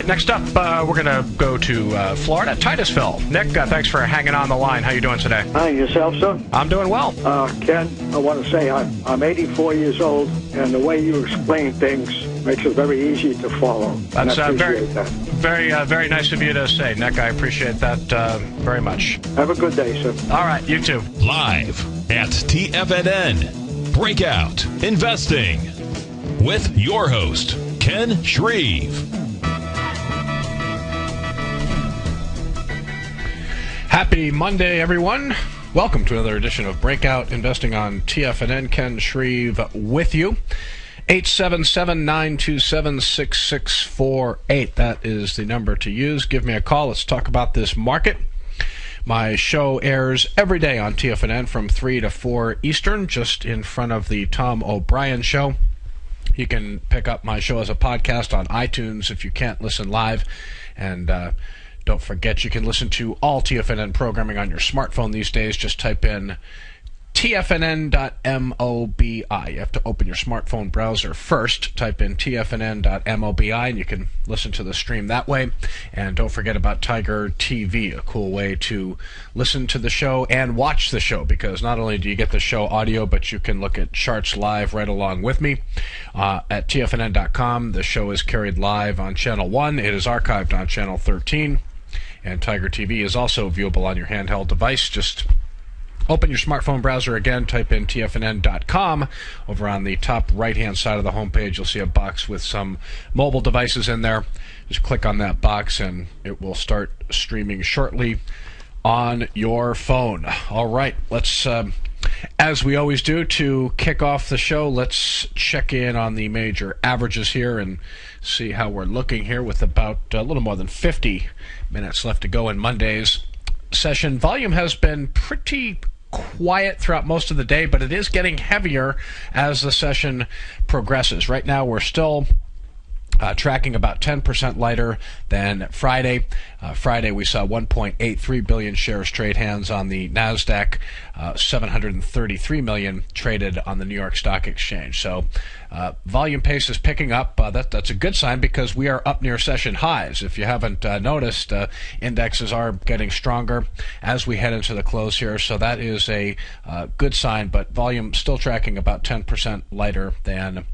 Next up, we're going to go to Florida, Titusville. Nick, thanks for hanging on the line. How you doing today? Hi, yourself, sir? I'm doing well. Ken, I want to say I'm 84 years old, and the way you explain things makes it very easy to follow. That's very nice of you to say, Nick. I appreciate that very much. Have a good day, sir. All right, you too. Live at TFNN, Breakout Investing, with your host, Ken Shreve. Happy Monday, everyone. Welcome to another edition of Breakout Investing on TFNN. Ken Shreve with you. 877-927-6648. That is the number to use. Give me a call. Let's talk about this market. My show airs every day on TFNN from 3 to 4 Eastern, just in front of the Tom O'Brien Show. You can pick up my show as a podcast on iTunes if you can't listen live. And don't forget, you can listen to all TFNN programming on your smartphone these days. Just type in tfnn.mobi. You have to open your smartphone browser first. Type in tfnn.mobi, and you can listen to the stream that way. And don't forget about Tiger TV, a cool way to listen to the show and watch the show, because not only do you get the show audio, but you can look at charts live right along with me. At tfnn.com, the show is carried live on Channel 1. It is archived on Channel 13. And Tiger TV is also viewable on your handheld device. Just open your smartphone browser again, type in tfnn.com. Over on the top right-hand side of the homepage, you'll see a box with some mobile devices in there. Just click on that box, and it will start streaming shortly on your phone. All right, let's, as we always do, to kick off the show, let's check in on the major averages here and see how we're looking here with about a little more than 50 minutes left to go in Monday's session. Volume has been pretty quiet throughout most of the day, but it is getting heavier as the session progresses. Right now, we're still tracking about 10% lighter than Friday. Friday, we saw 1.83 billion shares trade hands on the NASDAQ, 733 million traded on the New York Stock Exchange. So volume pace is picking up. That's a good sign, because we are up near session highs. If you haven't noticed, indexes are getting stronger as we head into the close here. So that is a good sign, but volume still tracking about 10% lighter than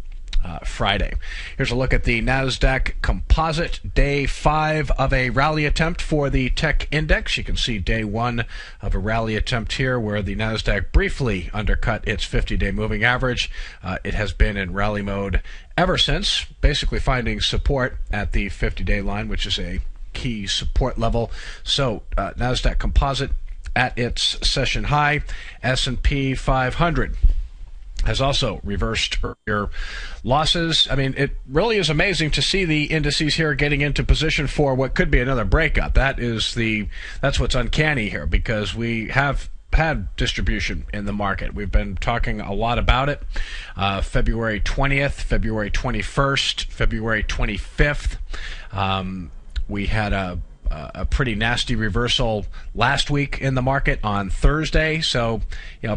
Friday. Here's a look at the NASDAQ Composite, day 5 of a rally attempt for the tech index. You can see day 1 of a rally attempt here, where the NASDAQ briefly undercut its 50-day moving average. It has been in rally mode ever since, basically finding support at the 50-day line, which is a key support level. So NASDAQ Composite at its session high. S&P 500 has also reversed earlier losses. I mean, it really is amazing to see the indices here getting into position for what could be another breakout. That's what's uncanny here, because we have had distribution in the market. We've been talking a lot about it. February 20th, February 21st, February 25th. We had a pretty nasty reversal last week in the market on Thursday. So,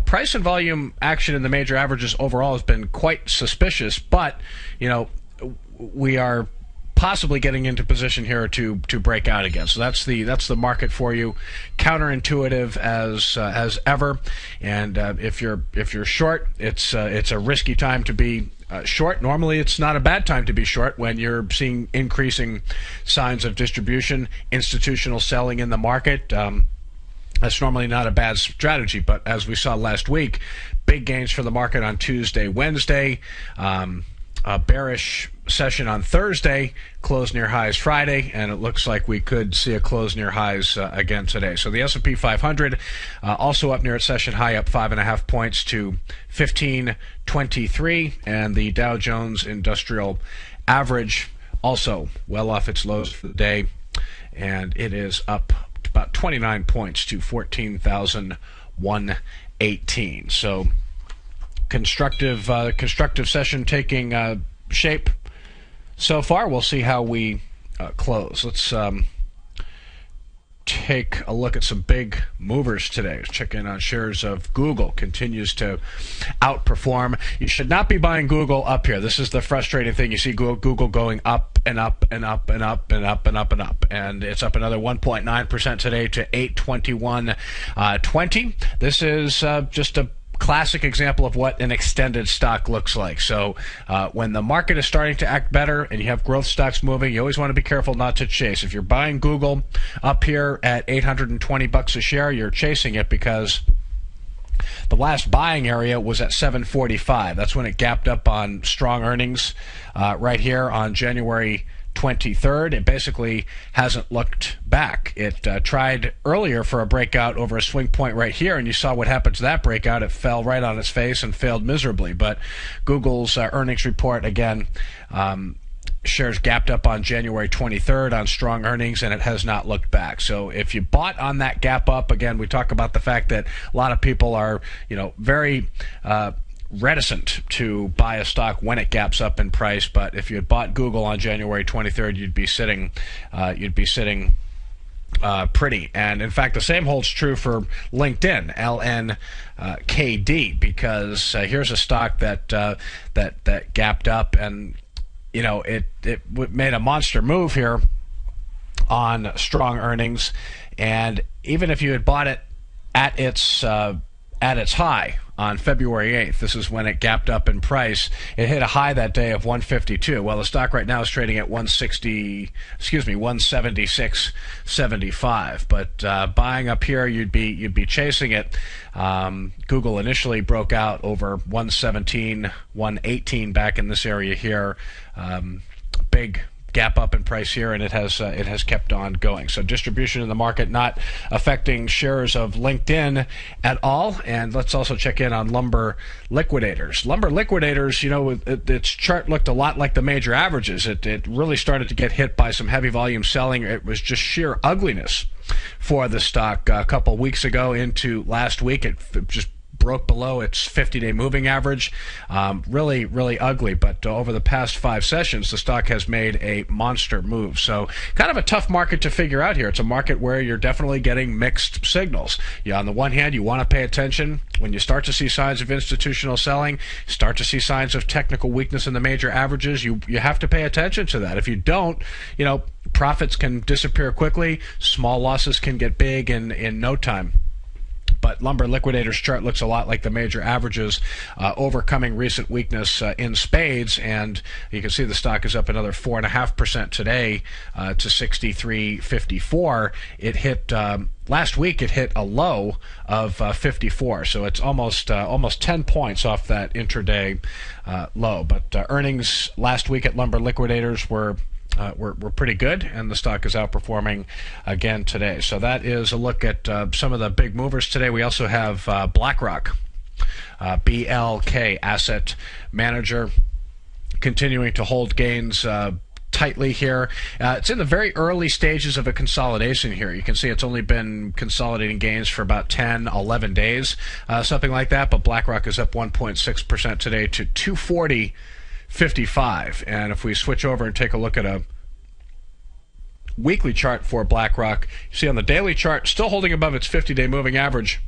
price and volume action in the major averages overall has been quite suspicious, but, we are possibly getting into position here to break out again. So that's the market for you. Counterintuitive as ever. And if you're short, it's a risky time to be short. Normally, it's not a bad time to be short when you're seeing increasing signs of distribution, institutional selling in the market. That's normally not a bad strategy, but as we saw last week, big gains for the market on Tuesday, Wednesday, a bearish session on Thursday, closed near highs Friday, and it looks like we could see a close near highs again today. So the S&P 500 also up near its session high, up 5.5 points to 1523, and the Dow Jones Industrial Average also well off its lows for the day, and it is up about 29 points to 14,118. So constructive session taking shape so far. We'll see how we close. Let's take a look at some big movers today. Check in on shares of Google. Continues to outperform. You should not be buying Google up here. This is the frustrating thing. You see Google going up and up and up and up and up and up and up. And it's up another 1.9% today to 821.20. This is just a classic example of what an extended stock looks like. So when the market is starting to act better and you have growth stocks moving, you always want to be careful not to chase. If you're buying Google up here at $820 a share, you're chasing it because the last buying area was at $745. That's when it gapped up on strong earnings right here on January 23rd. It basically hasn't looked back. It tried earlier for a breakout over a swing point right here, and you saw what happened to that breakout. It fell right on its face and failed miserably. But Google's earnings report, again, shares gapped up on January 23rd on strong earnings, and it has not looked back. So if you bought on that gap up, again, we talk about the fact that a lot of people are, very reticent to buy a stock when it gaps up in price. But if you had bought Google on January 23rd, you'd be sitting pretty. And in fact, the same holds true for LinkedIn, LNKD, because here's a stock that gapped up, and it made a monster move here on strong earnings. And even if you had bought it at its high on February 8th, this is when it gapped up in price. It hit a high that day of 152. Well, the stock right now is trading at 176.75. But buying up here, you'd be chasing it. Google initially broke out over 117, 118 back in this area here. Big gap up in price here, and it has kept on going. So distribution in the market not affecting shares of LinkedIn at all. And let's also check in on Lumber Liquidators. Lumber Liquidators, its chart looked a lot like the major averages. It really started to get hit by some heavy volume selling. It was just sheer ugliness for the stock a couple weeks ago into last week. It just broke below its 50-day moving average. Really, really ugly. But over the past 5 sessions, the stock has made a monster move. So kind of a tough market to figure out here. It's a market where you're definitely getting mixed signals. On the one hand, you want to pay attention when you start to see signs of institutional selling, start to see signs of technical weakness in the major averages. You have to pay attention to that. If you don't, profits can disappear quickly. Small losses can get big in no time. But Lumber Liquidators chart looks a lot like the major averages, overcoming recent weakness in spades. And you can see the stock is up another 4.5% today to 63.54. It hit last week. It hit a low of 54, so it's almost 10 points off that intraday low. But earnings last week at Lumber Liquidators were pretty good, and the stock is outperforming again today. So that is a look at some of the big movers today. We also have BlackRock, BLK Asset Manager, continuing to hold gains tightly here. It's in the very early stages of a consolidation here. You can see it's only been consolidating gains for about 10, 11 days, something like that. But BlackRock is up 1.6% today to 240.55. And if we switch over and take a look at a weekly chart for BlackRock, you see on the daily chart, still holding above its 50-day moving average.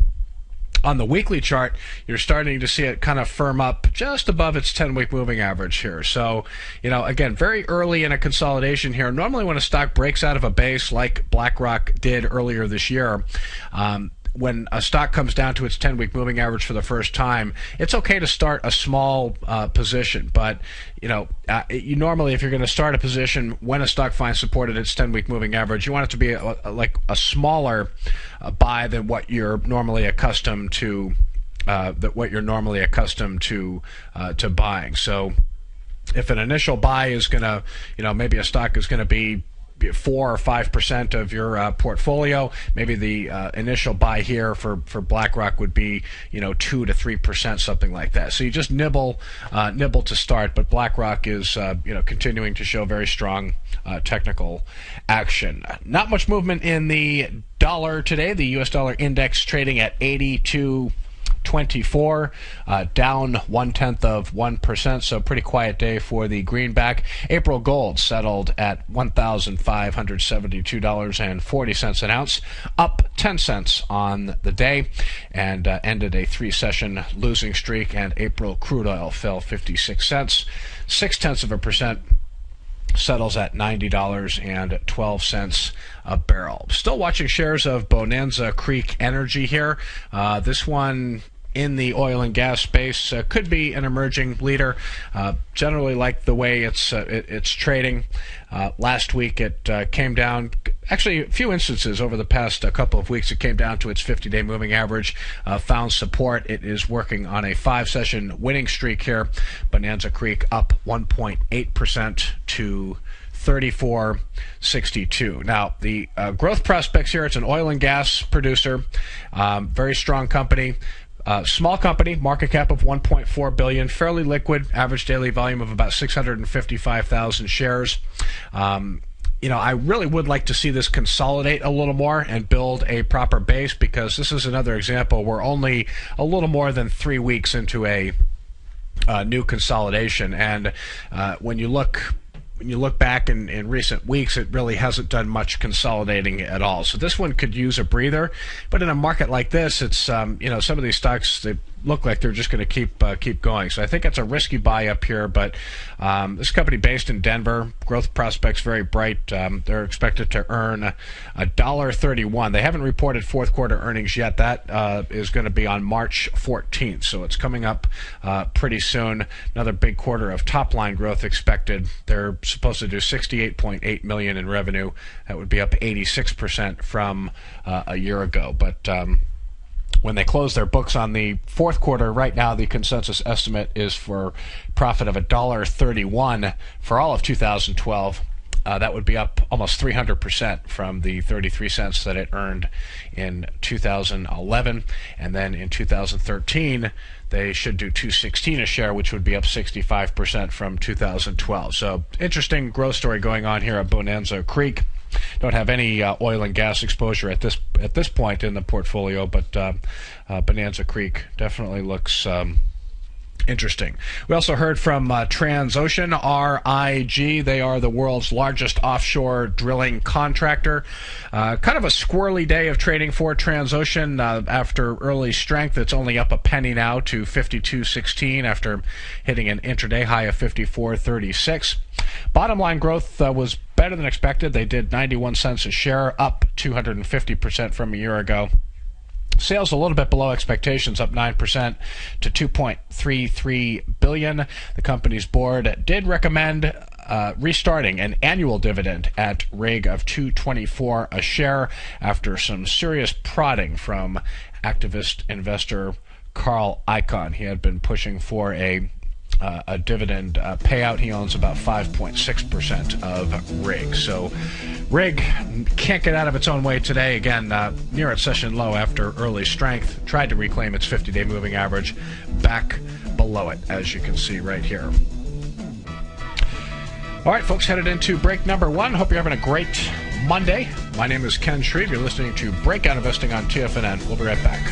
On the weekly chart, you're starting to see it kind of firm up just above its 10-week moving average here. So, again, very early in a consolidation here. Normally when a stock breaks out of a base like BlackRock did earlier this year, when a stock comes down to its 10-week moving average for the first time, it's okay to start a small position. But, you normally, if you're going to start a position when a stock finds support at its 10-week moving average, you want it to be like a smaller buy than what you're normally accustomed to, to buying. So if an initial buy is going to, maybe a stock is going to be 4 or 5% of your portfolio. Maybe the initial buy here for BlackRock would be 2 to 3%, something like that. So you just nibble to start. But BlackRock is continuing to show very strong technical action. Not much movement in the dollar today. The U.S. dollar index trading at 82.25. 24, down 0.1%, so pretty quiet day for the greenback. April gold settled at $1,572.40 an ounce, up 10 cents on the day, and ended a 3-session losing streak. And April crude oil fell 56 cents, 0.6%. Settles at $90.12 a barrel. Still watching shares of Bonanza Creek Energy here. This one in the oil and gas space could be an emerging leader. Generally like the way it's trading. Last week it came down. Actually, a few instances over the past couple of weeks, it came down to its 50-day moving average, found support. It is working on a 5-session winning streak here. Bonanza Creek up 1.8% to 34.62. Now, the growth prospects here, it's an oil and gas producer, very strong company. Small company, market cap of $1.4 billion, fairly liquid, average daily volume of about 655,000 shares. I really would like to see this consolidate a little more and build a proper base, because this is another example. We're only a little more than 3 weeks into a new consolidation, and when you look back in recent weeks, it really hasn't done much consolidating at all. So this one could use a breather. But in a market like this, it's some of these stocks, they look like they're just going to keep going. So I think it's a risky buy up here. But this company based in Denver, growth prospects very bright. They're expected to earn $1.31. They haven't reported fourth quarter earnings yet. That is going to be on March 14th. So it's coming up pretty soon. Another big quarter of top line growth expected. They're supposed to do $68.8 million in revenue. That would be up 86% from a year ago. But when they close their books on the fourth quarter, right now the consensus estimate is for profit of $1.31 for all of 2012. That would be up almost 300% from the 33 cents that it earned in 2011. And then in 2013, they should do $2.16 a share, which would be up 65% from 2012. So interesting growth story going on here at Bonanza Creek. Don't have any oil and gas exposure at this point in the portfolio, but Bonanza Creek definitely looks interesting. We also heard from Transocean, RIG. They are the world's largest offshore drilling contractor. Kind of a squirrely day of trading for Transocean. After early strength, it's only up a penny now to 52.16 after hitting an intraday high of 54.36. Bottom line growth was better than expected. They did 91 cents a share, up 250% from a year ago. Sales a little bit below expectations, up 9% to $2.33 billion. The company's board did recommend restarting an annual dividend at RIG of $2.24 a share after some serious prodding from activist investor Carl Icahn. He had been pushing for a dividend payout. He owns about 5.6% of RIG. So RIG can't get out of its own way today. Again, near its session low after early strength. Tried to reclaim its 50-day moving average, back below it, as you can see right here. All right, folks, headed into break number 1. Hope you're having a great Monday. My name is Ken Shreve. You're listening to Breakout Investing on TFNN. We'll be right back.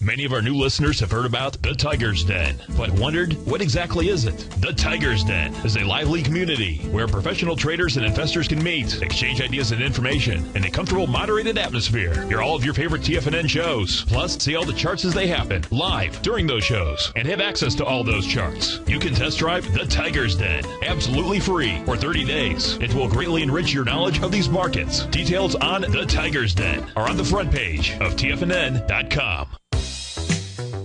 Many of our new listeners have heard about the Tiger's Den, but wondered, what exactly is it? The Tiger's Den is a lively community where professional traders and investors can meet, exchange ideas and information in a comfortable, moderated atmosphere. Hear all of your favorite TFNN shows, plus see all the charts as they happen, live during those shows, and have access to all those charts. You can test drive the Tiger's Den, absolutely free, for 30 days. It will greatly enrich your knowledge of these markets. Details on the Tiger's Den are on the front page of TFNN.com.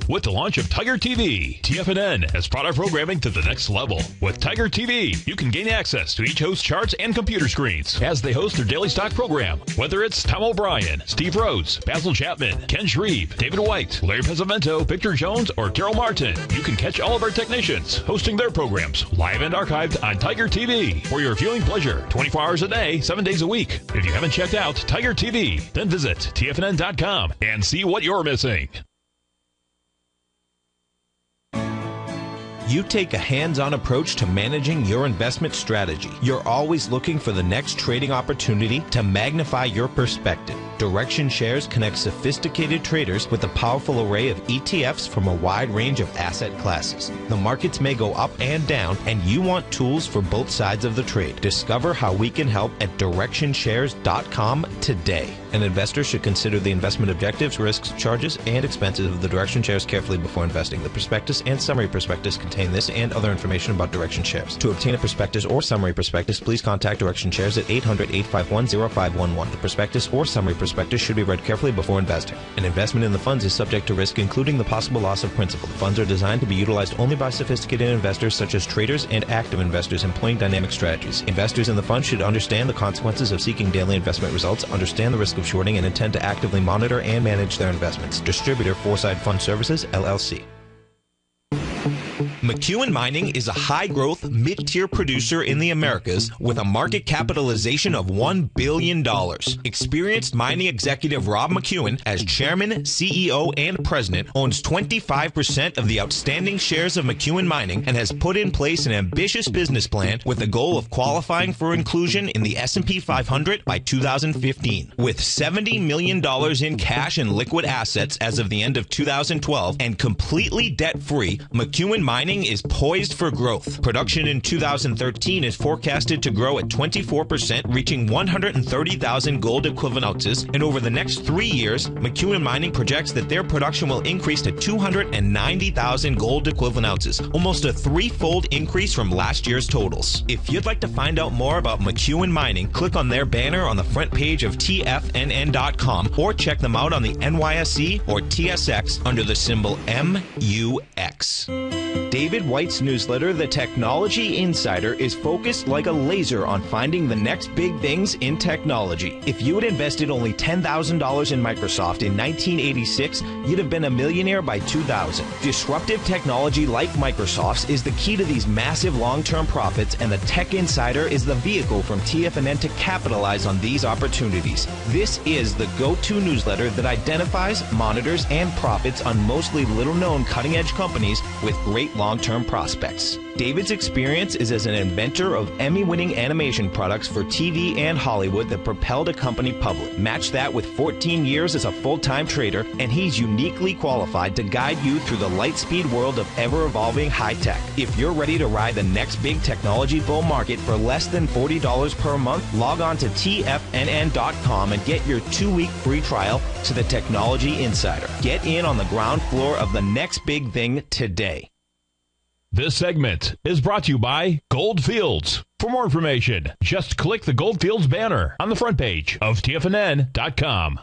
With the launch of Tiger TV, TFNN has brought our programming to the next level. With Tiger TV, you can gain access to each host's charts and computer screens as they host their daily stock program. Whether it's Tom O'Brien, Steve Rhodes, Basil Chapman, Ken Shreve, David White, Larry Pesavento, Victor Jones, or Carol Martin, you can catch all of our technicians hosting their programs live and archived on Tiger TV for your viewing pleasure, 24 hours a day, 7 days a week. If you haven't checked out Tiger TV, then visit TFNN.com and see what you're missing. You take a hands-on approach to managing your investment strategy. You're always looking for the next trading opportunity to magnify your perspective. Direction Shares connects sophisticated traders with a powerful array of ETFs from a wide range of asset classes. The markets may go up and down, and you want tools for both sides of the trade. Discover how we can help at DirectionShares.com today. An investor should consider the investment objectives, risks, charges, and expenses of the Direction Shares carefully before investing. The prospectus and summary prospectus contain this and other information about Direction Shares. To obtain a prospectus or summary prospectus, please contact Direction Shares at 800-851-0511. The prospectus or summary prospectus should be read carefully before investing. An investment in the funds is subject to risk, including the possible loss of principal. The funds are designed to be utilized only by sophisticated investors such as traders and active investors employing dynamic strategies. Investors in the fund should understand the consequences of seeking daily investment results, understand the risk of shorting, and intend to actively monitor and manage their investments. Distributor Foreside Fund Services, LLC. McEwen Mining is a high-growth, mid-tier producer in the Americas with a market capitalization of $1 billion. Experienced mining executive Rob McEwen, as chairman, CEO, and president, owns 25% of the outstanding shares of McEwen Mining and has put in place an ambitious business plan with the goal of qualifying for inclusion in the S&P 500 by 2015. With $70 million in cash and liquid assets as of the end of 2012 and completely debt-free, McEwen Mining is poised for growth. Production in 2013 is forecasted to grow at 24%, reaching 130,000 gold equivalent ounces, and over the next 3 years, McEwen Mining projects that their production will increase to 290,000 gold equivalent ounces, almost a threefold increase from last year's totals. If you'd like to find out more about McEwen Mining, click on their banner on the front page of TFNN.com or check them out on the NYSE or TSX under the symbol MUX. David White's newsletter, The Technology Insider, is focused like a laser on finding the next big things in technology. If you had invested only $10,000 in Microsoft in 1986, you'd have been a millionaire by 2000. Disruptive technology like Microsoft's is the key to these massive long-term profits, and the Tech Insider is the vehicle from TFNN to capitalize on these opportunities. This is the go-to newsletter that identifies, monitors, and profits on mostly little-known cutting-edge companies with great long-term prospects. David's experience is as an inventor of Emmy-winning animation products for TV and Hollywood that propelled a company public. Match that with 14 years as a full-time trader, and he's uniquely qualified to guide you through the light-speed world of ever-evolving high-tech. If you're ready to ride the next big technology bull market for less than $40 per month, log on to TFNN.com and get your 2-week free trial to the Technology Insider. Get in on the ground floor of the next big thing today. This segment is brought to you by Goldfields. For more information, just click the Goldfields banner on the front page of TFNN.com.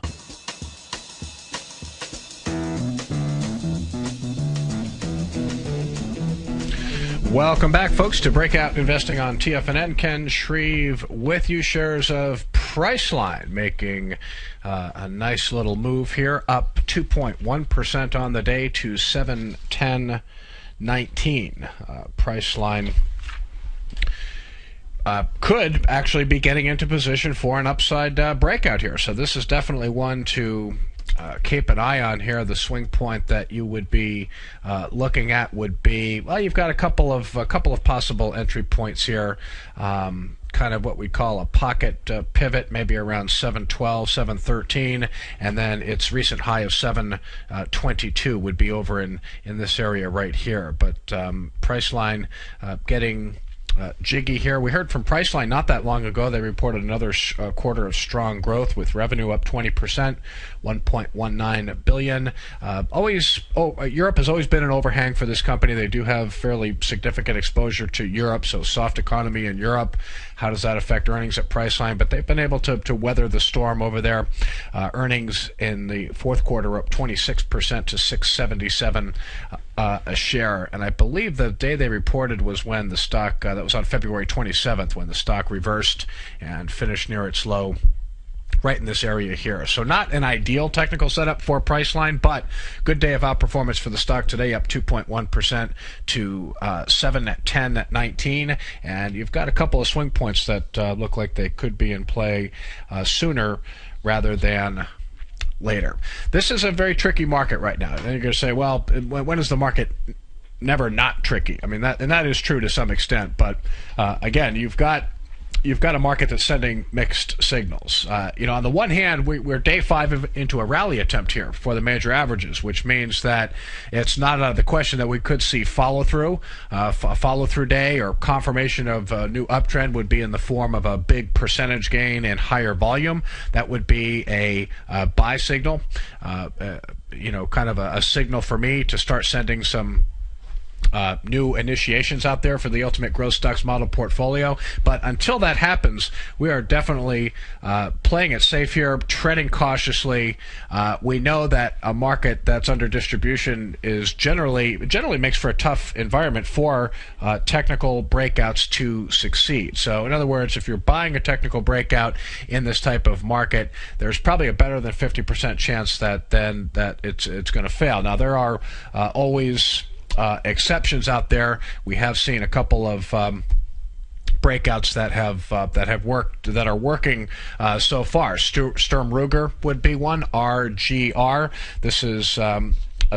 Welcome back, folks, to Breakout Investing on TFNN. Ken Shreve with you. Shares of Priceline making a nice little move here, up 2.1% on the day to 710.19. Priceline could actually be getting into position for an upside breakout here. So this is definitely one to keep an eye on here. The swing point that you would be looking at would be, well, you've got a couple of possible entry points here. Kind of what we call a pocket pivot, maybe around 712, 713, and then its recent high of 722 would be over in this area right here. But Priceline getting jiggy here. We heard from Priceline not that long ago. They reported another quarter of strong growth with revenue up 20%, $1.19 billion. Europe has always been an overhang for this company. They do have fairly significant exposure to Europe, so soft economy in Europe. How does that affect earnings at Priceline? But they've been able to weather the storm over there. Earnings in the fourth quarter up 26% to $6.77 a share, and I believe the day they reported was when the stock, that was on February 27th, when the stock reversed and finished near its low right in this area here. So not an ideal technical setup for Priceline, but good day of outperformance for the stock today, up 2.1% to 710.19, and you've got a couple of swing points that look like they could be in play sooner rather than later. This is a very tricky market right now. And you're going to say, well, when is the market never not tricky? I mean, that is true to some extent, but again, you've got you've got a market that's sending mixed signals. On the one hand, we're day 5 into a rally attempt here for the major averages, which means that it's not out of the question that we could see follow-through. A follow-through day or confirmation of a new uptrend would be in the form of a big percentage gain and higher volume. That would be a buy signal, kind of a signal for me to start sending some new initiations out there for the Ultimate Growth Stocks model portfolio. But until that happens, we are definitely playing it safe here, treading cautiously. We know that a market that's under distribution is generally makes for a tough environment for technical breakouts to succeed. So in other words, if you're buying a technical breakout in this type of market, there's probably a better than 50% chance that it's going to fail. Now there are always exceptions out there. We have seen a couple of breakouts that are working so far. Sturm Ruger would be one. RGR. This is a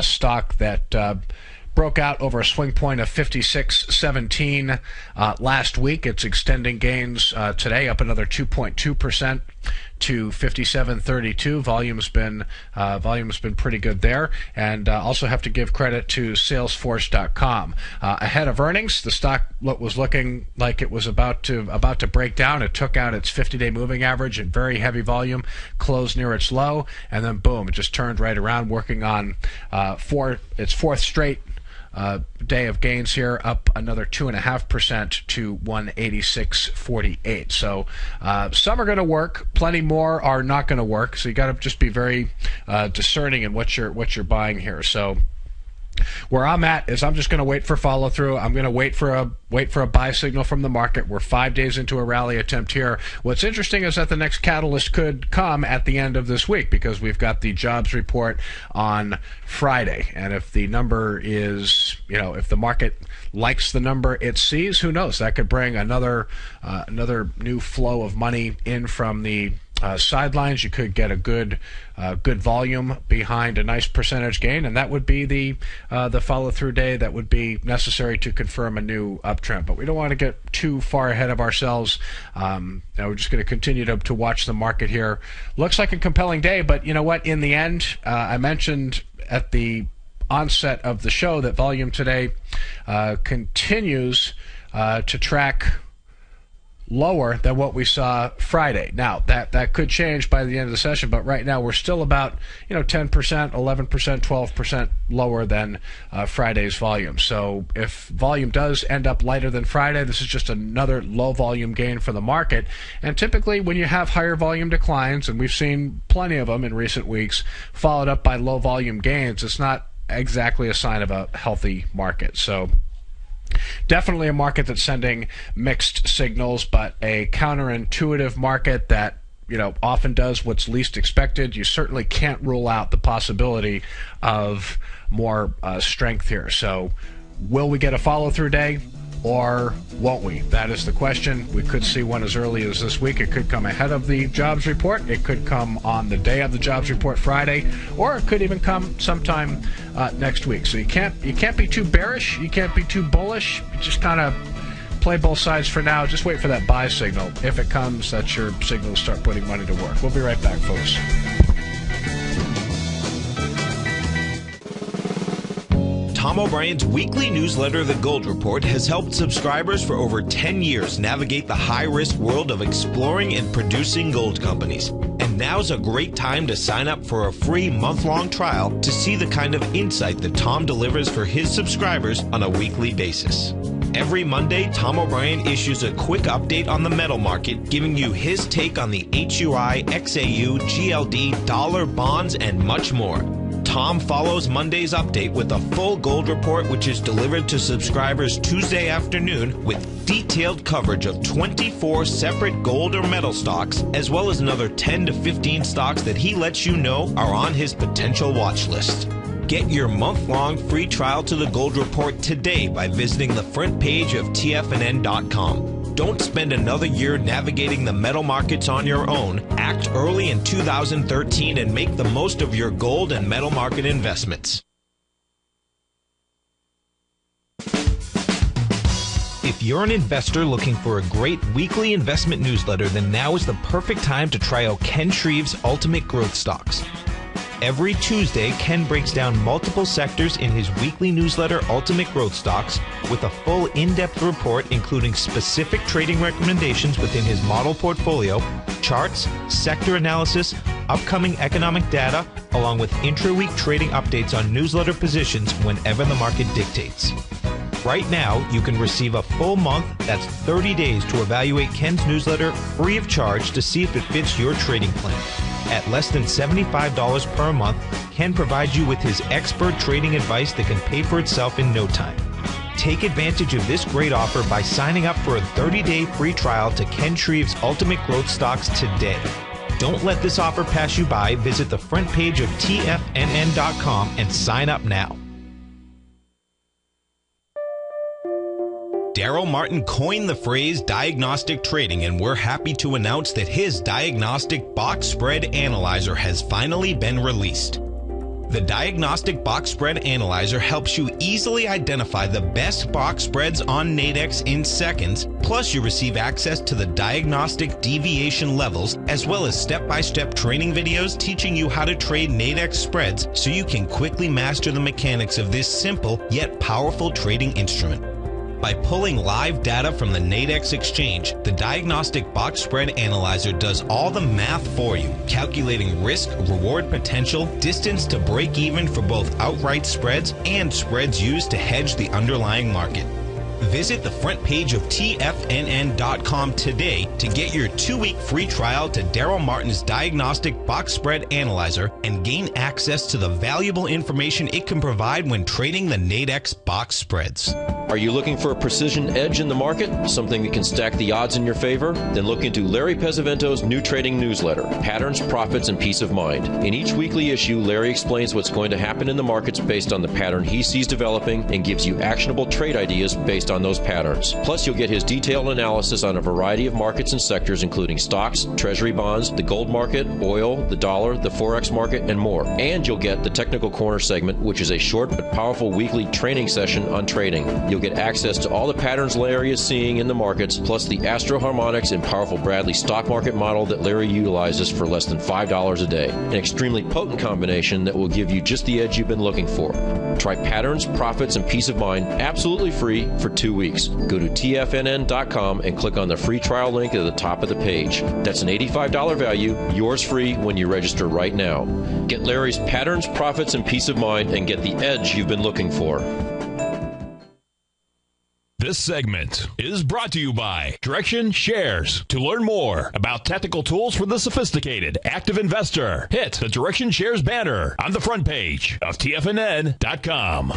stock that broke out over a swing point of 56.17 last week. It's extending gains today, up another 2.2% to 57.32. Volume's been pretty good there, and also have to give credit to Salesforce.com. Ahead of earnings, the stock was looking like it was about to break down. It took out its 50-day moving average in very heavy volume, closed near its low, and then boom, it just turned right around, working on its fourth straight day of gains here, up another 2.5% to 186.48. So some are going to work, plenty more are not going to work. So you got to just be very discerning in what you're buying here. So where I'm at is I'm just going to wait for follow through. I'm going to wait for a buy signal from the market. We're 5 days into a rally attempt here. What's interesting is that the next catalyst could come at the end of this week, because we've got the jobs report on Friday. And if the number is, if the market likes the number it sees, who knows? That could bring another new flow of money in from the sidelines. You could get a good volume behind a nice percentage gain, and that would be the follow-through day that would be necessary to confirm a new uptrend. But we don't want to get too far ahead of ourselves. We're just going to continue to watch the market here. Looks like a compelling day, but you know what? In the end, I mentioned at the onset of the show that volume today continues to track lower than what we saw Friday. Now that could change by the end of the session, but right now we're still about 10%, 11%, 12% lower than Friday's volume. So if volume does end up lighter than Friday, this is just another low volume gain for the market. And typically when you have higher volume declines, and we've seen plenty of them in recent weeks, followed up by low volume gains, it's not exactly a sign of a healthy market. So definitely a market that's sending mixed signals, but a counterintuitive market that often does what's least expected. You certainly can't rule out the possibility of more strength here. So will we get a follow-through day, or won't we? That is the question. We could see one as early as this week. It could come ahead of the jobs report. It could come on the day of the jobs report, Friday, or it could even come sometime next week. So you can't be too bearish. You can't be too bullish. You just kind of play both sides for now. Just wait for that buy signal. If it comes, that's your signal to start putting money to work. We'll be right back, folks. Tom O'Brien's weekly newsletter, The Gold Report, has helped subscribers for over 10 years navigate the high-risk world of exploring and producing gold companies. And now's a great time to sign up for a free month-long trial to see the kind of insight that Tom delivers for his subscribers on a weekly basis. Every Monday, Tom O'Brien issues a quick update on the metal market, giving you his take on the HUI, XAU, GLD, dollar, bonds, and much more. Tom follows Monday's update with a full gold report, which is delivered to subscribers Tuesday afternoon with detailed coverage of 24 separate gold or metal stocks, as well as another 10 to 15 stocks that he lets you know are on his potential watch list. Get your month-long free trial to the Gold Report today by visiting the front page of TFNN.com. Don't spend another year navigating the metal markets on your own. Act early in 2013 and make the most of your gold and metal market investments. If If you're an investor looking for a great weekly investment newsletter, then now is the perfect time to try out Ken Shreve's Ultimate Growth Stocks. Every Tuesday, Ken breaks down multiple sectors in his weekly newsletter, Ultimate Growth Stocks, with a full in-depth report including specific trading recommendations within his model portfolio, charts, sector analysis, upcoming economic data, along with intra-week trading updates on newsletter positions whenever the market dictates. Right now, you can receive a full month, that's 30 days, to evaluate Ken's newsletter free of charge to see if it fits your trading plan. At less than $75 per month, Ken provides you with his expert trading advice that can pay for itself in no time. Take advantage of this great offer by signing up for a 30-day free trial to Ken Shreve's Ultimate Growth Stocks today. Don't let this offer pass you by. Visit the front page of TFNN.com and sign up now. Daryl Martin coined the phrase diagnostic trading, and we're happy to announce that his diagnostic box spread analyzer has finally been released. The Diagnostic Box Spread Analyzer helps you easily identify the best box spreads on Nadex in seconds, plus you receive access to the diagnostic deviation levels, as well as step-by-step training videos teaching you how to trade Nadex spreads so you can quickly master the mechanics of this simple yet powerful trading instrument. By pulling live data from the Nadex exchange, the Diagnostic Box Spread Analyzer does all the math for you, calculating risk, reward potential, distance to break even for both outright spreads and spreads used to hedge the underlying market. Visit the front page of TFNN.com today to get your 2-week free trial to Daryl Martin's Diagnostic Box Spread Analyzer and gain access to the valuable information it can provide when trading the Nadex box spreads. Are you looking for a precision edge in the market? Something that can stack the odds in your favor? Then look into Larry Pesavento's new trading newsletter, Patterns, Profits, and Peace of Mind. In each weekly issue, Larry explains what's going to happen in the markets based on the pattern he sees developing and gives you actionable trade ideas based on those patterns. Plus, you'll get his detailed analysis on a variety of markets and sectors, including stocks, treasury bonds, the gold market, oil, the dollar, the forex market, and more. And you'll get the Technical Corner segment, which is a short but powerful weekly training session on trading. You'll get access to all the patterns Larry is seeing in the markets, plus the Astro Harmonics and powerful Bradley stock market model that Larry utilizes for less than $5 a day. An extremely potent combination that will give you just the edge you've been looking for. Try Patterns, Profits, and Peace of Mind absolutely free for 2 weeks. Go to TFNN.com and click on the free trial link at the top of the page. That's an $85 value, yours free when you register right now. Get Larry's Patterns, Profits, and Peace of Mind and get the edge you've been looking for. This segment is brought to you by Direction Shares. To learn more about tactical tools for the sophisticated active investor, hit the Direction Shares banner on the front page of TFNN.com.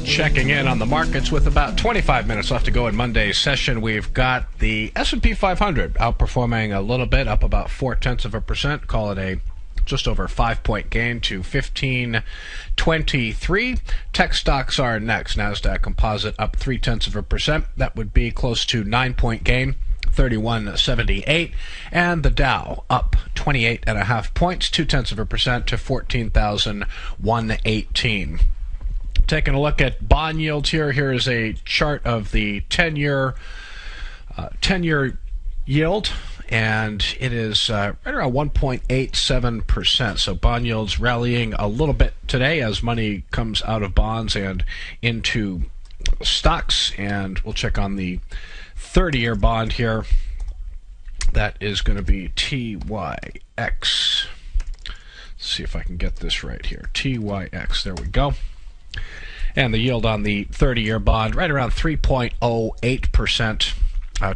Checking in on the markets with about 25 minutes left to go in Monday's session. We've got the S&P 500 outperforming a little bit, up about 0.4%. Call it a just over a 5-point gain to 1523. Tech stocks are next. NASDAQ Composite up 0.3%. That would be close to 9-point gain, 3178. And the Dow up 28.5 points, 0.2% to 14,118. Taking a look at bond yields here. Here is a chart of the 10-year yield, and it is right around 1.87%. So bond yields rallying a little bit today as money comes out of bonds and into stocks. And we'll check on the 30-year bond here. That is going to be TYX. Let's see if I can get this right here. TYX. There we go. And the yield on the 30-year bond right around 3.08%.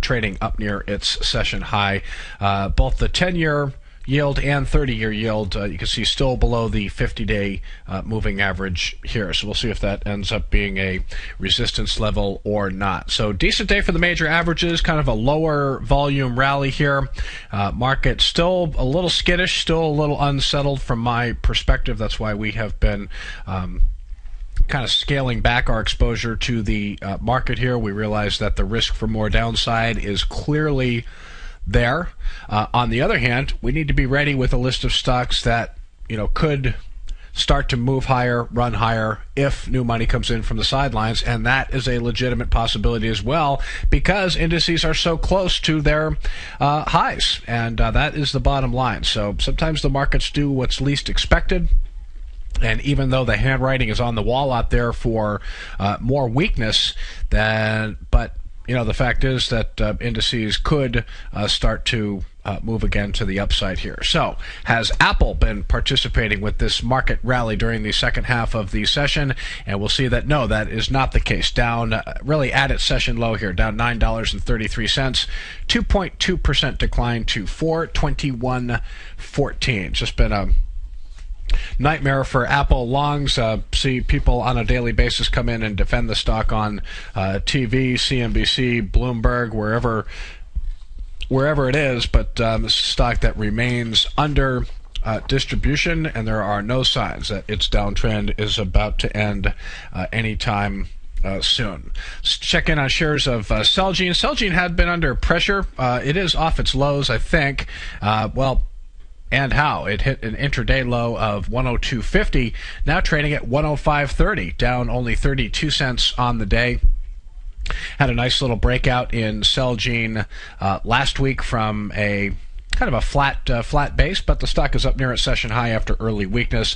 Trading up near its session high. Both the 10-year yield and 30-year yield, you can see still below the 50-day moving average here. So we'll see if that ends up being a resistance level or not. So decent day for the major averages, kind of a lower volume rally here. Market still a little skittish, still a little unsettled from my perspective. That's why we have been kind of scaling back our exposure to the market here. We realize that the risk for more downside is clearly there. On the other hand, we need to be ready with a list of stocks that could start to move higher, run higher, if new money comes in from the sidelines, and that is a legitimate possibility as well, because indices are so close to their highs, and that is the bottom line. So sometimes the markets do what's least expected, and even though the handwriting is on the wall out there for more weakness, but the fact is that indices could start to move again to the upside here. So, has Apple been participating with this market rally during the second half of the session? And we'll see that no, that is not the case. Down really at its session low here, down $9.33, 2.2% decline to $421.14. Just been a nightmare for Apple longs. See people on a daily basis come in and defend the stock on TV, CNBC, Bloomberg, wherever it is, but it's a stock that remains under distribution, and there are no signs that its downtrend is about to end anytime soon. Let's check in on shares of Celgene. Celgene had been under pressure. It is off its lows, I think. And how? It hit an intraday low of 102.50, now trading at 105.30, down only 32 cents on the day. Had a nice little breakout in Celgene last week from a kind of a flat base, but the stock is up near its session high after early weakness.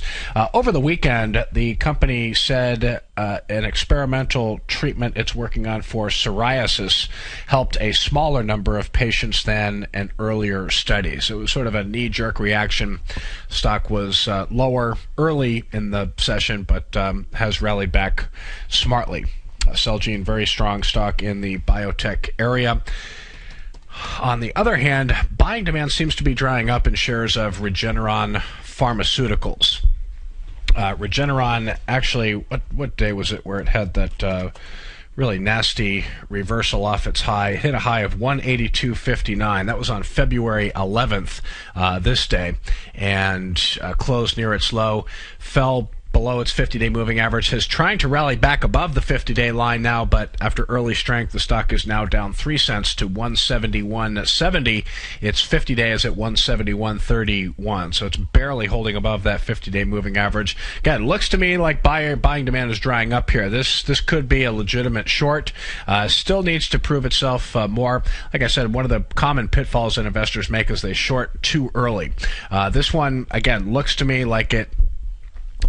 Over the weekend, the company said an experimental treatment it's working on for psoriasis helped a smaller number of patients than an earlier study. So it was sort of a knee-jerk reaction. Stock was lower early in the session, but has rallied back smartly. Celgene, very strong stock in the biotech area. On the other hand, buying demand seems to be drying up in shares of Regeneron Pharmaceuticals. Regeneron, actually, what day was it where it had that really nasty reversal off its high? It hit a high of 182.59. That was on February 11th this day, and closed near its low, fell below its 50-day moving average, is trying to rally back above the 50-day line now, but after early strength, the stock is now down 3 cents to 171.70. Its 50-day is at 171.31, so it's barely holding above that 50-day moving average. Again, looks to me like buying demand is drying up here. This could be a legitimate short. Still needs to prove itself more. Like I said, one of the common pitfalls that investors make is they short too early. This one, again, looks to me like it.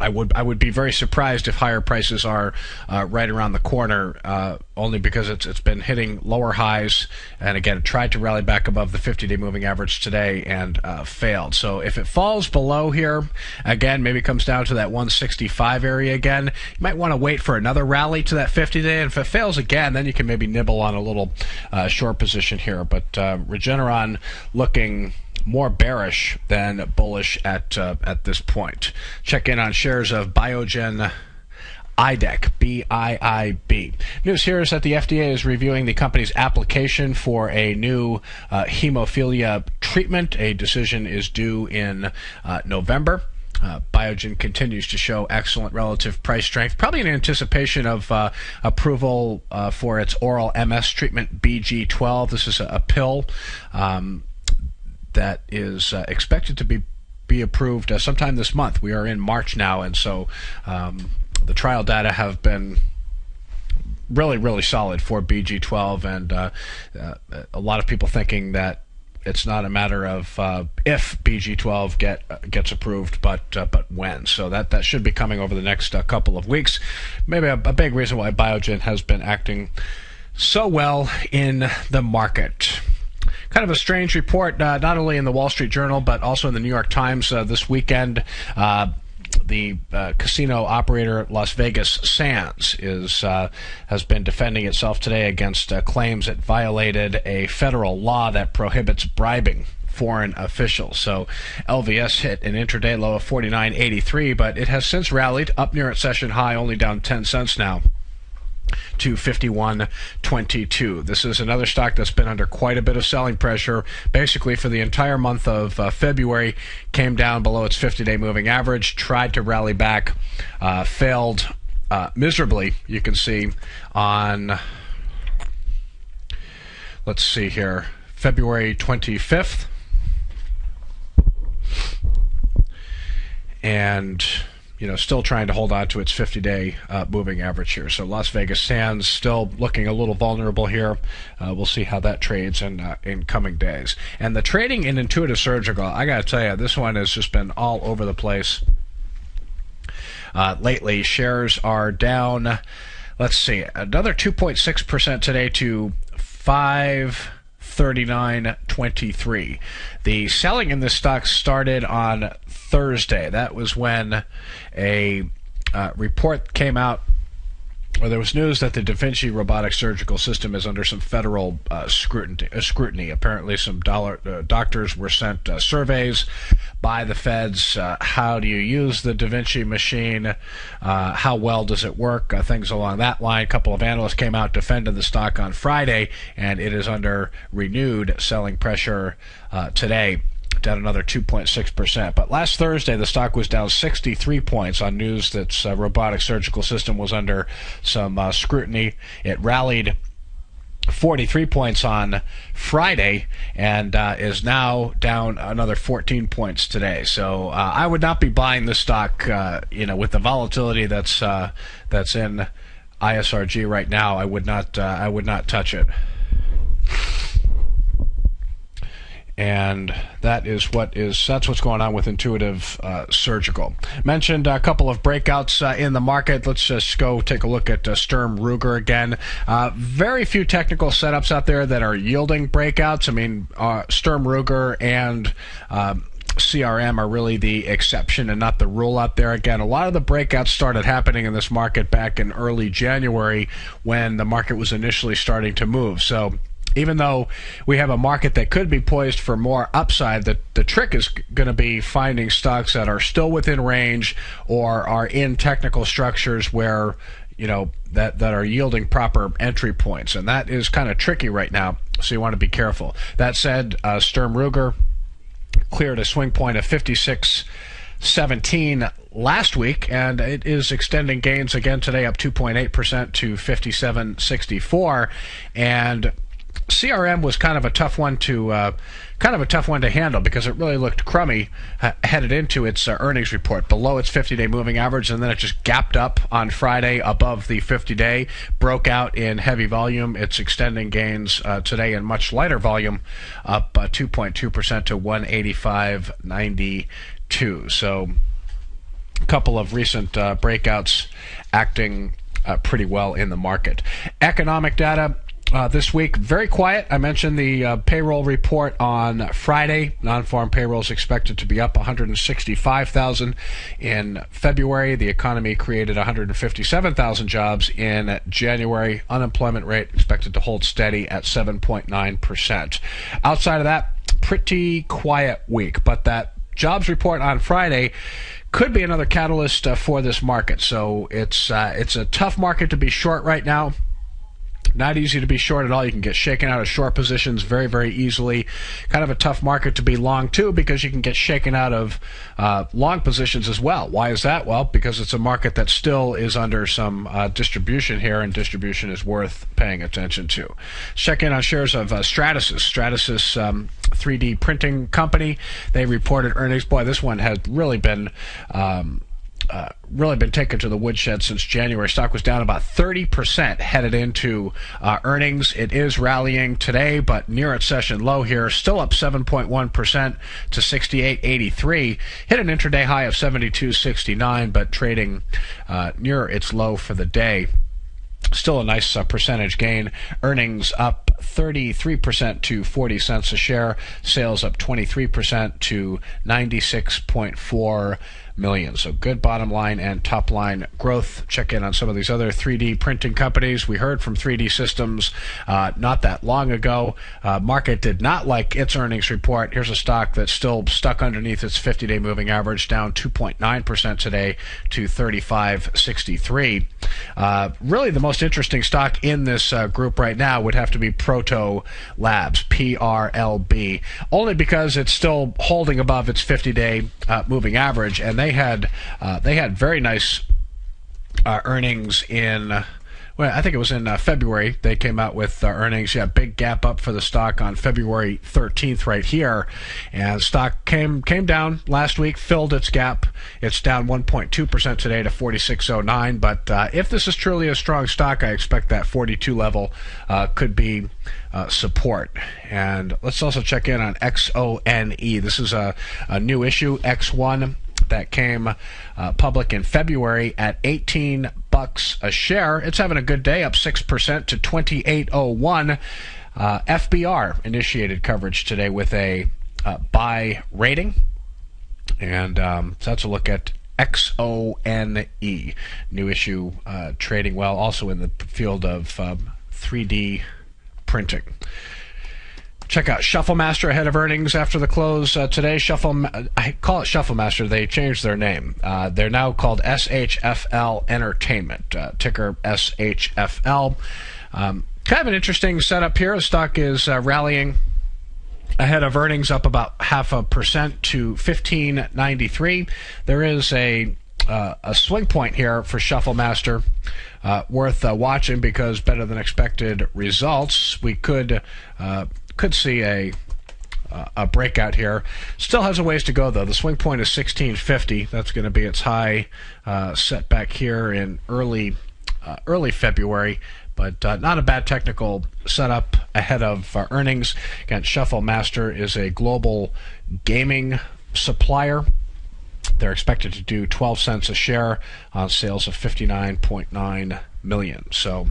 I would be very surprised if higher prices are right around the corner, only because it's been hitting lower highs, and again, it tried to rally back above the 50-day moving average today and failed. So if it falls below here, again, maybe comes down to that 165 area again, you might want to wait for another rally to that 50-day, and if it fails again, then you can maybe nibble on a little short position here. But Regeneron looking more bearish than bullish at this point. Check in on shares of Biogen IDEC, BIIB. News here is that the FDA is reviewing the company's application for a new hemophilia treatment. A decision is due in November. Biogen continues to show excellent relative price strength, probably in anticipation of approval for its oral MS treatment, BG12. This is a pill that is expected to be approved sometime this month. We are in March now, and so the trial data have been really solid for BG12, and a lot of people thinking that it's not a matter of if BG12 gets approved, but when. So that should be coming over the next couple of weeks. Maybe a big reason why Biogen has been acting so well in the market. Kind of a strange report, not only in the Wall Street Journal, but also in the New York Times this weekend. The casino operator Las Vegas Sands has been defending itself today against claims it violated a federal law that prohibits bribing foreign officials. So LVS hit an intraday low of 49.83, but it has since rallied up near its session high, only down 10 cents now to 51.22. This is another stock that's been under quite a bit of selling pressure. Basically, for the entire month of February, came down below its 50-day moving average, tried to rally back, failed miserably. You can see on, let's see here, February 25th. And still trying to hold on to its 50-day moving average here. So Las Vegas Sands still looking a little vulnerable here. We'll see how that trades in coming days. And the trading in Intuitive Surgical, I got to tell you, this one has just been all over the place lately. Shares are down, let's see, another 2.6% today to 539.23. The selling in this stock started on Thursday. That was when a report came out where there was news that the Da Vinci robotic surgical system is under some federal scrutiny. Apparently, some doctors were sent surveys by the feds. How do you use the Da Vinci machine? How well does it work? Things along that line. A couple of analysts came out defending the stock on Friday, and it is under renewed selling pressure today, down another 2.6%. But last Thursday, the stock was down 63 points on news that robotic surgical system was under some scrutiny. It rallied 43 points on Friday and is now down another 14 points today. So I would not be buying this stock, with the volatility that's in ISRG right now. I would not touch it. And that's what's going on with Intuitive Surgical. Mentioned a couple of breakouts in the market. Let's just go take a look at Sturm Ruger again. Very few technical setups out there that are yielding breakouts. I mean, Sturm Ruger and CRM are really the exception and not the rule out there. Again, a lot of the breakouts started happening in this market back in early January when the market was initially starting to move. So even though we have a market that could be poised for more upside, the trick is going to be finding stocks that are still within range or are in technical structures where, that are yielding proper entry points. And that is kind of tricky right now, so you want to be careful. That said, Sturm Ruger cleared a swing point of 56.17 last week, and it is extending gains again today, up 2.8% to 57.64. And CRM was kind of a tough one to handle because it really looked crummy headed into its earnings report, below its 50-day moving average, and then it just gapped up on Friday above the 50-day, broke out in heavy volume. It's extending gains today in much lighter volume, up 2.2% to 185.92. So a couple of recent breakouts acting pretty well in the market. Economic data this week, very quiet. I mentioned the payroll report on Friday. Non-farm payroll is expected to be up 165,000 in February. The economy created 157,000 jobs in January. Unemployment rate expected to hold steady at 7.9%. Outside of that, pretty quiet week. But that jobs report on Friday could be another catalyst for this market. So it's a tough market to be short right now. Not easy to be short at all. You can get shaken out of short positions very, very easily. Kind of a tough market to be long, too, because you can get shaken out of long positions as well. Why is that? Well, because it's a market that still is under some distribution here, and distribution is worth paying attention to. Check in on shares of Stratasys. Stratasys, 3D printing company. They reported earnings. Boy, this one has really been taken to the woodshed since January. Stock was down about 30% headed into earnings. It is rallying today, but near its session low here, still up 7.1% to 68.83. Hit an intraday high of 72.69, but trading near its low for the day. Still a nice percentage gain. Earnings up 33% to 40 cents a share. Sales up 23% to 96.4 million. So good bottom line and top line growth. Check in on some of these other 3D printing companies. We heard from 3D Systems not that long ago. Market did not like its earnings report. Here's a stock that's still stuck underneath its 50-day moving average, down 2.9% today to 35.63. Really the most interesting stock in this group right now would have to be Proto Labs, PRLB, only because it's still holding above its 50-day moving average, and they had very nice earnings in Well, I think it was in February they came out with earnings. Yeah, big gap up for the stock on February 13th right here. And stock came down last week, filled its gap. It's down 1.2% today to 46.09. But if this is truly a strong stock, I expect that 42 level could be support. And let's also check in on XONE. This is a new issue, X1, that came public in February at $18 a share. It's having a good day, up 6% to 28.01. FBR initiated coverage today with a buy rating, and so that's a look at XONE. New issue, trading well, also in the field of 3D printing. Check out Shufflemaster ahead of earnings after the close today. I call it Shufflemaster. They changed their name. They're now called SHFL Entertainment, ticker SHFL. Kind of an interesting setup here. The stock is rallying ahead of earnings, up about 0.5% to 15.93. There is a swing point here for Shufflemaster worth watching, because better than expected results. We could see a breakout here. Still has a ways to go, though. The swing point is 16.50. That's going to be its high set back here in early February. But not a bad technical setup ahead of earnings. Again, Shufflemaster is a global gaming supplier. They're expected to do 12 cents a share on sales of 59.9 million. So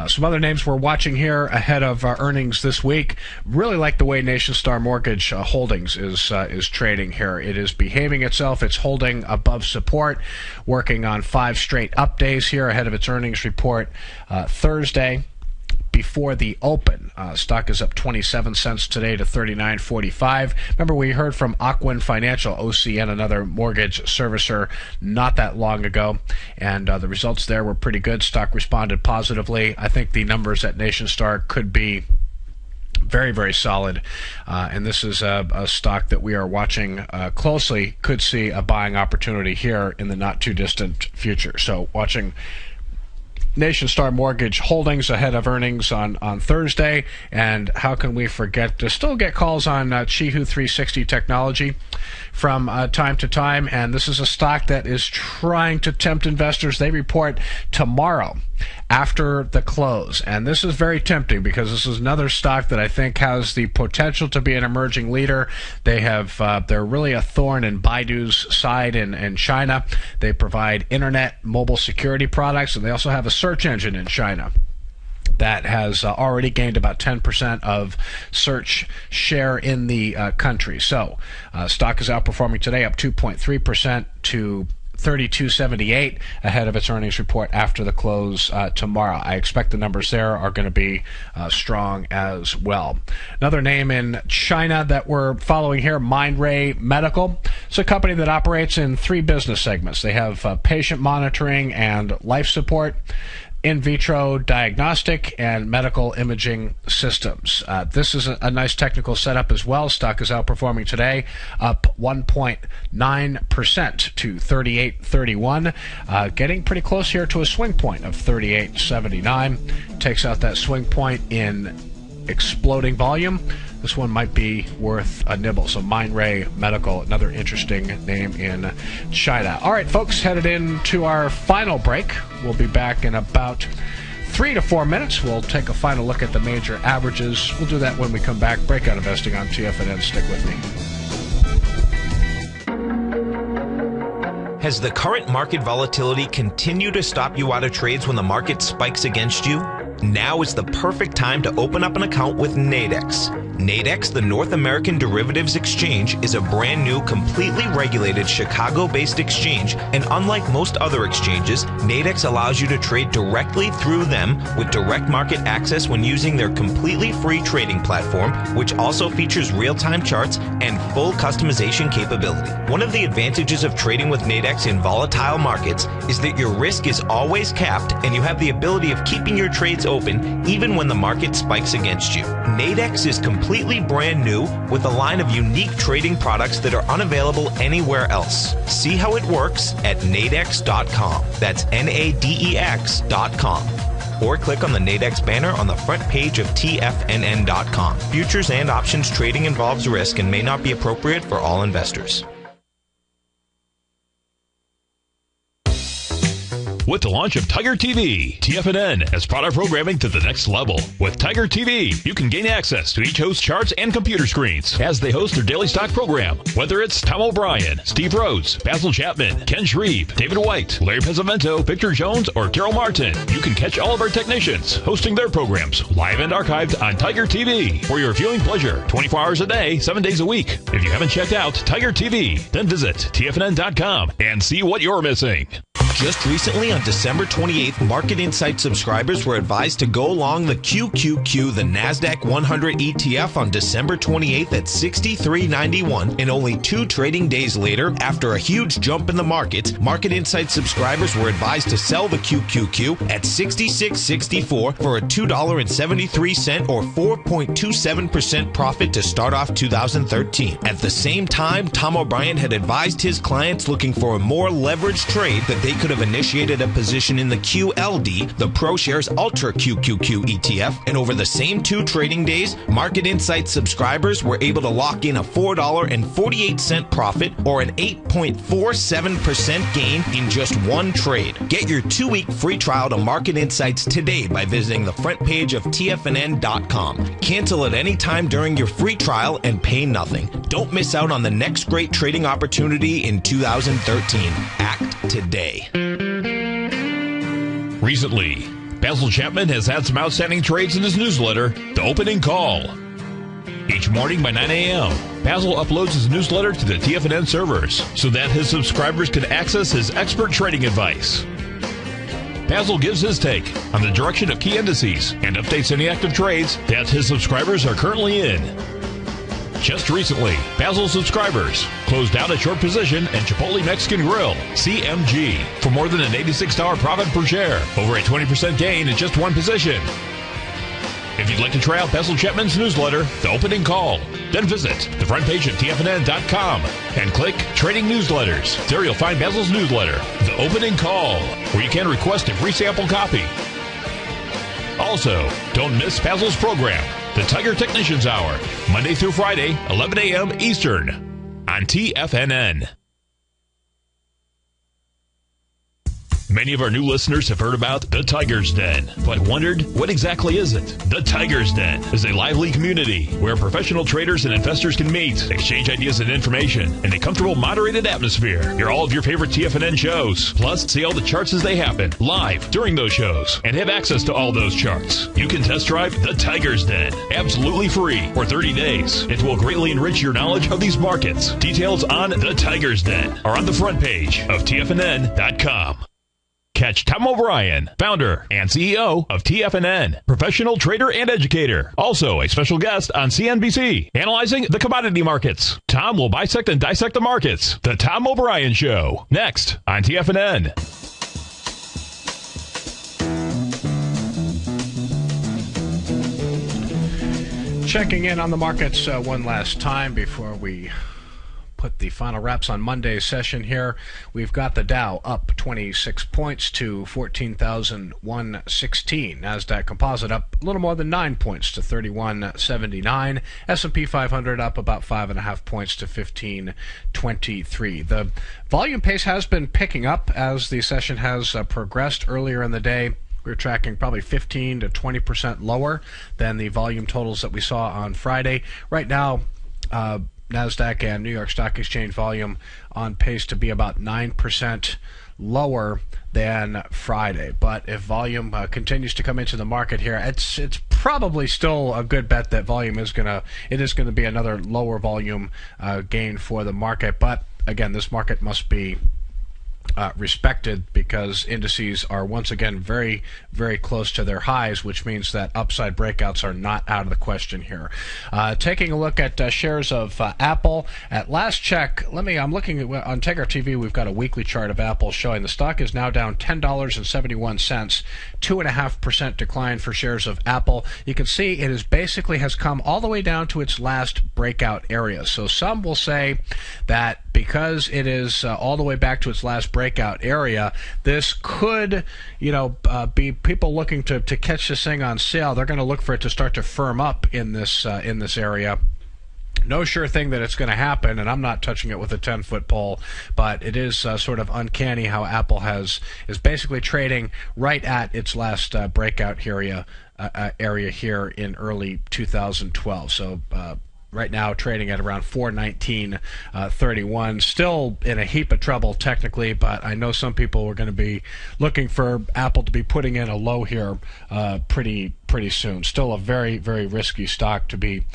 some other names we're watching here ahead of earnings this week. Really like the way NationStar Mortgage Holdings is trading here. It is behaving itself. It's holding above support, working on 5 straight up days here ahead of its earnings report Thursday. Before the open, stock is up 27 cents today to 39.45. Remember, we heard from Ocwen Financial, OCN, another mortgage servicer, not that long ago, and the results there were pretty good. Stock responded positively. I think the numbers at NationStar could be very, very solid, and this is a stock that we are watching closely. Could see a buying opportunity here in the not too distant future. So watching NationStar Mortgage Holdings ahead of earnings on Thursday. And how can we forget to still get calls on Chihu 360 Technology from time to time. And this is a stock that is trying to tempt investors. They report tomorrow after the close. And this is very tempting, because this is another stock that I think has the potential to be an emerging leader. They're really a thorn in Baidu's side in China. They provide internet mobile security products, and they also have a search engine in China that has already gained about 10% of search share in the country. So stock is outperforming today, up 2.3% to 32.78 ahead of its earnings report after the close tomorrow. I expect the numbers there are going to be strong as well. Another name in China that we're following here, Mindray Medical. It's a company that operates in 3 business segments. They have patient monitoring and life support, in vitro diagnostic, and medical imaging systems. This is a nice technical setup as well. Stock is outperforming today, up 1.9% to 38.31, getting pretty close here to a swing point of 38.79. Takes out that swing point in exploding volume. This one might be worth a nibble. So Mindray Medical, another interesting name in China. All right, folks, headed into our final break. We'll be back in about 3 to 4 minutes. We'll take a final look at the major averages. We'll do that when we come back. Breakout Investing on TFNN. Stick with me. Has the current market volatility continued to stop you out of trades when the market spikes against you? Now is the perfect time to open up an account with Nadex. Nadex, the North American Derivatives Exchange, is a brand new, completely regulated Chicago-based exchange, and unlike most other exchanges, Nadex allows you to trade directly through them with direct market access when using their completely free trading platform, which also features real-time charts and full customization capability. One of the advantages of trading with Nadex in volatile markets is that your risk is always capped, and you have the ability of keeping your trades open even when the market spikes against you. Nadex is completely brand new with a line of unique trading products that are unavailable anywhere else. See how it works at nadex.com. That's NADEX.com. or click on the Nadex banner on the front page of TFNN.com. Futures and options trading involves risk and may not be appropriate for all investors. With the launch of Tiger TV, TFNN has brought our programming to the next level. With Tiger TV, you can gain access to each host's charts and computer screens as they host their daily stock program. Whether it's Tom O'Brien, Steve Rhodes, Basil Chapman, Ken Shreve, David White, Larry Pesavento, Victor Jones, or Carol Martin, you can catch all of our technicians hosting their programs live and archived on Tiger TV for your viewing pleasure 24 hours a day, 7 days a week. If you haven't checked out Tiger TV, then visit TFNN.com and see what you're missing. Just recently, on December 28th, Market Insight subscribers were advised to go long the QQQ, the NASDAQ 100 ETF, on December 28th at $63.91, and only 2 trading days later, after a huge jump in the market, Market Insight subscribers were advised to sell the QQQ at $66.64 for a $2.73 or 4.27% profit to start off 2013. At the same time, Tom O'Brien had advised his clients looking for a more leveraged trade that they could have initiated a position in the QLD, the ProShares Ultra QQQ ETF, and over the same 2 trading days, Market Insight subscribers were able to lock in a $4.48 profit or an 8.47% gain in just 1 trade. Get your 2-week free trial to Market Insights today by visiting the front page of TFNN.com. Cancel at any time during your free trial and pay nothing. Don't miss out on the next great trading opportunity in 2013. Act today. Recently, Basil Chapman has had some outstanding trades in his newsletter, The Opening Call. Each morning by 9 a.m., Basil uploads his newsletter to the TFNN servers so that his subscribers can access his expert trading advice. Basil gives his take on the direction of key indices and updates any active trades that his subscribers are currently in. Just recently, Basil subscribers closed out a short position in Chipotle Mexican Grill, CMG, for more than an $86 profit per share, over a 20% gain in just 1 position. If you'd like to try out Basil Chapman's newsletter, The Opening Call, then visit the front page of TFNN.com and click Trading Newsletters. There you'll find Basil's newsletter, The Opening Call, where you can request a free sample copy. Also, don't miss Basil's program, The Tiger Technicians Hour, Monday through Friday, 11 a.m. Eastern, on TFNN. Many of our new listeners have heard about the Tiger's Den, but wondered, what exactly is it? The Tiger's Den is a lively community where professional traders and investors can meet, exchange ideas and information in a comfortable, moderated atmosphere. Hear all of your favorite TFNN shows, plus see all the charts as they happen live during those shows, and have access to all those charts. You can test drive the Tiger's Den absolutely free for 30 days. It will greatly enrich your knowledge of these markets. Details on the Tiger's Den are on the front page of TFNN.com. Catch Tom O'Brien, founder and CEO of TFNN, professional trader and educator. Also a special guest on CNBC, analyzing the commodity markets. Tom will bisect and dissect the markets. The Tom O'Brien Show, next on TFNN. Checking in on the markets one last time before we put the final wraps on Monday's session here. We've got the Dow up 26 points to 14,116. NASDAQ Composite up a little more than 9 points to 3179. S&P 500 up about 5.5 points to 1523. The volume pace has been picking up as the session has progressed. Earlier in the day, we were tracking probably 15 to 20% lower than the volume totals that we saw on Friday. Right now, NASDAQ and New York Stock Exchange volume on pace to be about 9% lower than Friday. But if volume continues to come into the market here, it's probably still a good bet that volume is gonna be another lower volume gain for the market. But again, this market must be respected because indices are once again very, very close to their highs, which means that upside breakouts are not out of the question here. Taking a look at shares of Apple. At last check, I'm looking at on Tiger TV. We've got a weekly chart of Apple showing the stock is now down $10.71, 2.5% decline for shares of Apple. You can see it is basically has come all the way down to its last breakout area. So some will say that because it is all the way back to its last breakout area, this could, be people looking to catch this thing on sale. They're going to look for it to start to firm up in this area. No sure thing that it's going to happen, and I'm not touching it with a 10-foot pole, but it is sort of uncanny how Apple is basically trading right at its last breakout area here in early 2012. So right now trading at around 419.31. Still in a heap of trouble technically, but I know some people are going to be looking for Apple to be putting in a low here pretty soon. Still a very, very risky stock to be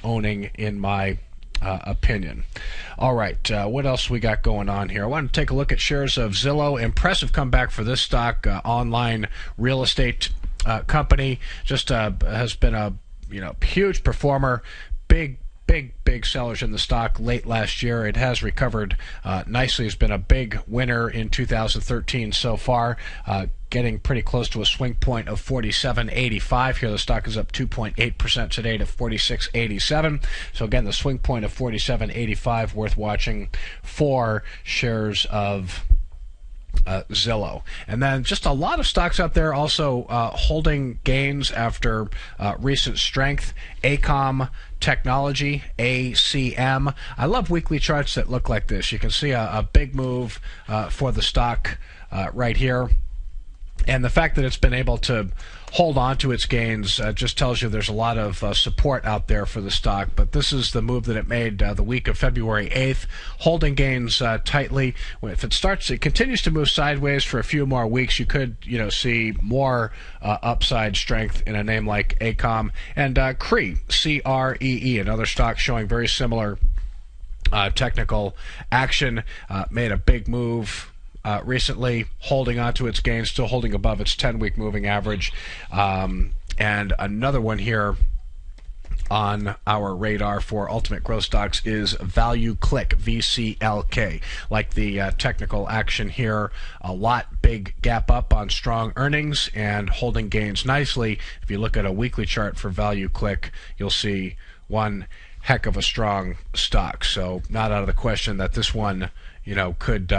owning in my opinion. All right, what else we got going on here? I want to take a look at shares of Zillow. Impressive comeback for this stock. Online real estate company, just has been a huge performer. Big sellers in the stock late last year. It has recovered nicely. It's been a big winner in 2013 so far, getting pretty close to a swing point of 47.85 here. The stock is up 2.8% today to 46.87. So again, the swing point of 47.85 worth watching for shares of Zillow. And then just a lot of stocks out there also holding gains after recent strength. ACOM Technology, ACM. I love weekly charts that look like this. You can see a big move for the stock right here. And the fact that it's been able to hold on to its gains just tells you there's a lot of support out there for the stock. But this is the move that it made the week of February 8th, holding gains tightly. If it continues to move sideways for a few more weeks, you could see more upside strength in a name like ACOM. And CREE, C-R-E-E, another stock showing very similar technical action, made a big move recently, holding on to its gains, still holding above its 10-week moving average. And another one here on our radar for Ultimate Growth Stocks is Value Click, VCLK. Like the technical action here, a lot big gap up on strong earnings and holding gains nicely. If you look at a weekly chart for Value Click, you'll see one heck of a strong stock. So not out of the question that this one, could...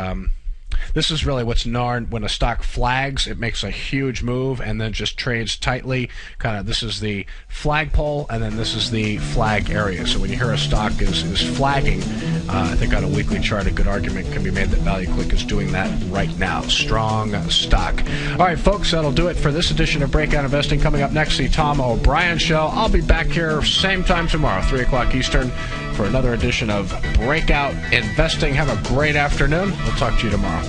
This is really what's known when a stock flags, it makes a huge move and then just trades tightly. This is the flagpole, and then this is the flag area. So when you hear a stock is flagging, I think on a weekly chart, a good argument can be made that Value Click is doing that right now. Strong stock. All right, folks, that'll do it for this edition of Breakout Investing. Coming up next, the Tom O'Brien Show. I'll be back here same time tomorrow, 3 o'clock Eastern, for another edition of Breakout Investing. Have a great afternoon. We'll talk to you tomorrow.